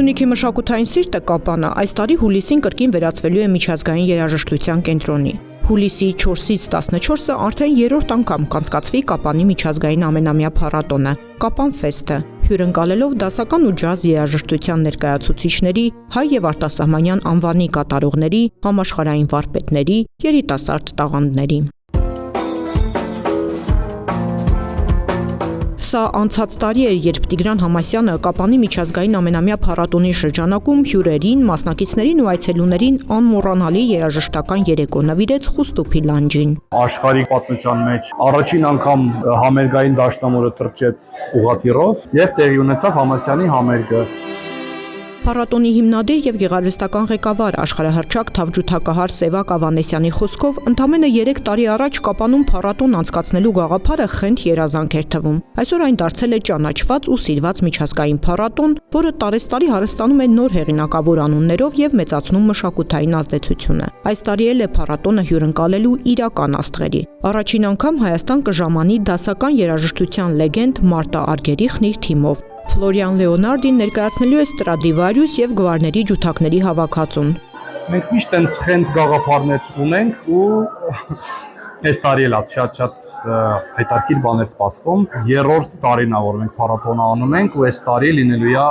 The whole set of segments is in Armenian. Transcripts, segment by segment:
Սյունիքի մշակութային սիրտը Կապանը այս տարի հուլիսին կրկին վերածվելու է միջազգային երաժշտության կենտրոնի։ Հուլիսի 4-ից 14-ը արդեն երրորդ անգամ կանցկացվի Կապանի միջազգային ամենամյա փառատոնը՝ Կապան Ֆեստը, հյուրընկալելով դասական ու ջազ երաժշտության ներկայացուցիչների, հայ եւ արտասահմանյան անվանի կատարողների, համաշխարհային վարպետների, երիտասարդ տաղանդների։ Սա անցած տարի էր, երբ Տիգրան Համասյանը Կապանի միջազգային ամենամյա փառատոնի շրջանակում հյուրերին, մասնակիցներին ու այցելուներին անմոռանալի երաժշտական երեկո նվիրեց Խուստուփի լանջին։ Աշխարհի պատմության մեջ առաջին անգամ համերգային դաշնամուրը թռչեց ուղղաթիռով եւ տեղի ունեցավ Համասյանի համերգը։ Փառատոնի հիմնադիր եւ գեղարվեստական ղեկավար աշխարհահռչակ թավջութակահար Սևակ Ավանեսյանի խոսքով ընդամենը 3 տարի առաջ Կապանում փառատոն անցկացնելու գաղափարը խենթ երազանք էր թվում։ Այսօր այն դարձել է ճանաչված ու սիրված միջազգային փառատոն, որը տարեստարի հարստանում է նոր հեղինակավոր անուններով եւ մեծացնում մշակութային ազդեցությունը։ Այս տարի էլ է փառատոնը հյուրընկալելու իրական աստղերի։ Առաջին անգամ Հայաստան կժամանի դասական երաժշտության լեգենդ Մարտա Արգերիխն իր թիմով։ Ֆլորիան Լեոնարդին ներկայացնելու է Ստրադիվարիուս եւ գվարների ջութակների հավաքածուն։ Մենք միշտ այնց խենթ գաղափարներ ունենք ու այս տարի էլ շատ հետաքրքիր բաներ սպասվում։ Երրորդ տարին է, որ մենք փառատոնը անում ենք ու այս տարի լինելու է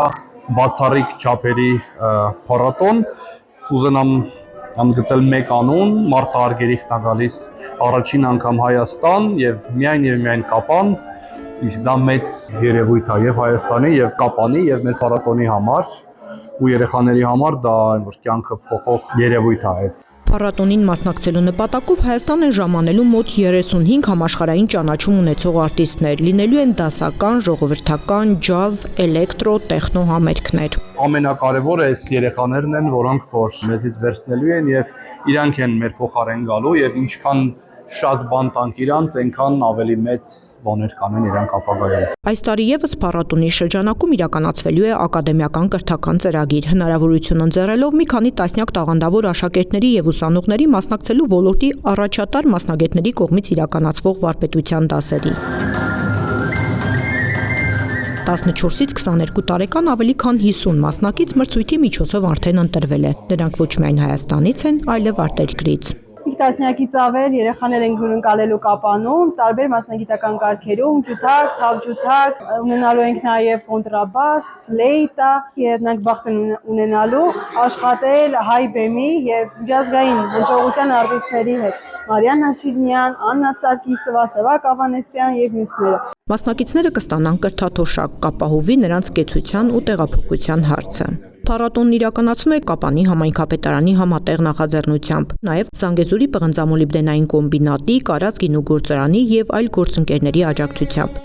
բացառիկ չափերի փառատոն։ Կուզենամ ընդգծել մեկ անուն, Մարտա Արգերիխն է գալիս առաջին անգամ Հայաստան եւ միայն Կապան։ Իսկ դա մեծ երևույթ է եւ Հայաստանի եւ Կապանի եւ մեր փառատոնի համար ու երեխաների համար դա որ կյանքը փոխող երևույթ է։ Փառատոնին մասնակցելու նպատակով Հայաստան են ժամանելու մոտ 35 համաշխարհային ճանաչում ունեցող արտիստներ, լինելու են դասական, ժողովրդական, ջազ, էլեկտրո, տեխնո համերգներ։ Ամենակարևորը այս երեխաներն են, որոնք որ մեզից վերցնելու են եւ իրանք են մեր փոխարեն գալու եւ ինչքան շատ բան տանք իրանց, այնքան ավելի մեծ բաներ կանեն իրանք ապագայում։ Այս տարի եւս փառատոնի շրջանակում իրականացվելու է ակադեմիական կրթական ծրագիր, հնարավորություն ընձեռելով մի քանի տասնյակ տաղանդավոր աշակերտների եւ ուսանողների մասնակցելու ոլորտի առաջատար մասնագետների կողմից իրականացվող վարպետության դասերի։ 14-ից 22 տարեկան ավելի քան 50 մասնակից մրցույթի միջոցով արդեն ընտրվել է։ Նրանք ոչ միայն Հայաստանից են, այլև արտերկրից։ Տասնյակից ավել երեխաներ են հյուրընկալելու Կապանում, տարբեր մասնագիտական կարգերում, ջութակ, թավջութակ, ունենալու ենք նաև կոնտրաբաս, ֆլեյտա, երանք բախտ են ունենալու աշխատել հայ բեմի եւ միջազգային հնչողության արտիստների հետ։ Մարիաննա Շիրինյան, Աննա Սարգիսովա, Սևակ Ավանեսյան եւ մյուսները։ Մասնակիցները կստանան կրթաթոշակ, կապահովի նրանց կեցության ու տեղափոխության հարցը։ Փառատոնն իրականացվում է Կապանի համայնքապետարանի համատեղ նախաձեռնությամբ, նաև Զանգեզուրի պղնձամոլիբդենային կոմբինատի, Կարած գինու գործարանի եւ այլ գործընկերների աջակցությամբ։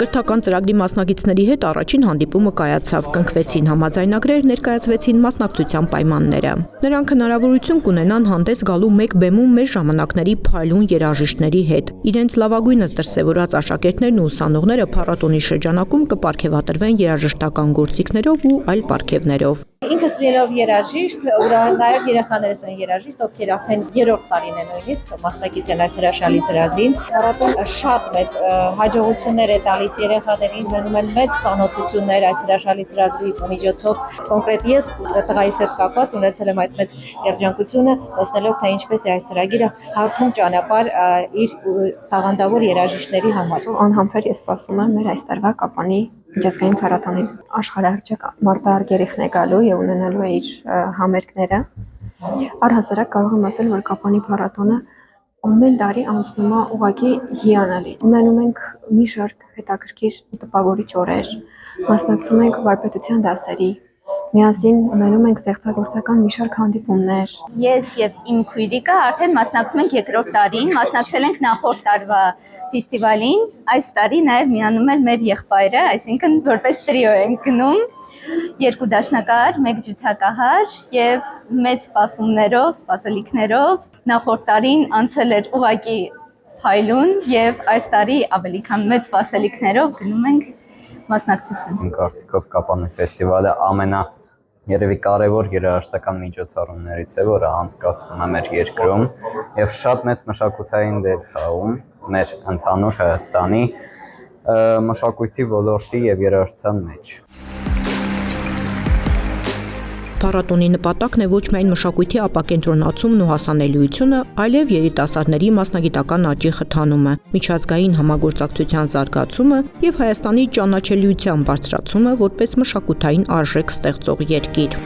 Կրթական ծրագրի մասնակիցների հետ առաջին հանդիպումը կայացավ, կնքվեցին համաձայնագրեր, ներկայացվեցին մասնակցության պայմանները։ Նրանք հնարավորություն կունենան հանդես գալու մեկ բեմում մեր ժամանակների փայլուն երաժիշտների հետ։ Իրենց լավագույնս դրսևորած աշակերտներն ու ուսանողները փառատոնի շրջանակում կպարգևատրվեն երաժշտական գործիքներով ու այլ պարգևներով։ Ինքս լինելով երաժիշտ, նաև երեխաներս են երաժիշտ, ովքեր արդեն երրորդ տարին են նույնիսկ մասնակից են այս հրաշալի ծրագրին։ Փառատոնը շատ մեծ հաջողություններ է տալիս երեխաներին, մնում են մեծ ծանոթություններ այս հրաշալի ծրագրի միջոցով։ Կոնկրետ ես տղայիս հետ կապված ունեցել եմ այդ մեծ երջանկությունը, տեսնելով թե ինչպես է այս ծրագիրը հարթում ճանապարհ իր տաղանդավոր երաժիշտների համար։ Անհամբեր ես սպասում եմ մեր այս տարվա Կապանի միջազգային փառատոնին։ Աշխարհահռչակ Մարտա Արգերիխն է գալու եւ ունենալու է իր համերգները։ Առհասարակ կարող եմ ասել, որ Կապանի փառատոնը ամեն տարի անցնում է ուղղակի հիանալի։ Ունենում ենք մի շարք հետաքրքիր տպավորիչ օրեր, մասնակցում ենք վարպետության դասերի, միասին ունենում ենք ստեղծագործական մի շարք հանդիպումներ։ Ես եւ իմ քույրիկը արդեն մասնակցում ենք երկրորդ տարին, մասնակցել ենք նախորդ տարվա ֆեստիվալին, այս տարի նաև միանում է մեր եղբայրը, այսինքն որպես տրիո ենք գնում, 2 դաշնակահար, 1 ջութակահար եւ մեծ սպասումներով, սպասելիքներով։ Նախորդ տարին անցել էր ուղղակի փայլուն եւ այս տարի ավելի քան մեծ սպասելիքներով գնում ենք մասնակցություն։ Իմ կարծիքով Կապանի ֆեստիվալը երևի կարևոր երաժշտական միջոցառումներից է, որը անցկացվում է մեր երկրում եւ շատ մեծ մշակութային դեր խաղում մեր ընդհանուր Հայաստանի մշակույթի ոլորտի եւ երաժշտության մեջ։ Փառատոնի նպատակն է ոչ միայն մշակույթի ապակենտրոնացումն ու հասանելիությունը, այլև երիտասարդների մասնագիտական աճի խթանումը, միջազգային համագործակցության զարգացումը եւ Հայաստանի ճանաչելիության բարձրացումը որպես մշակութային արժեք ստեղծող երկիր։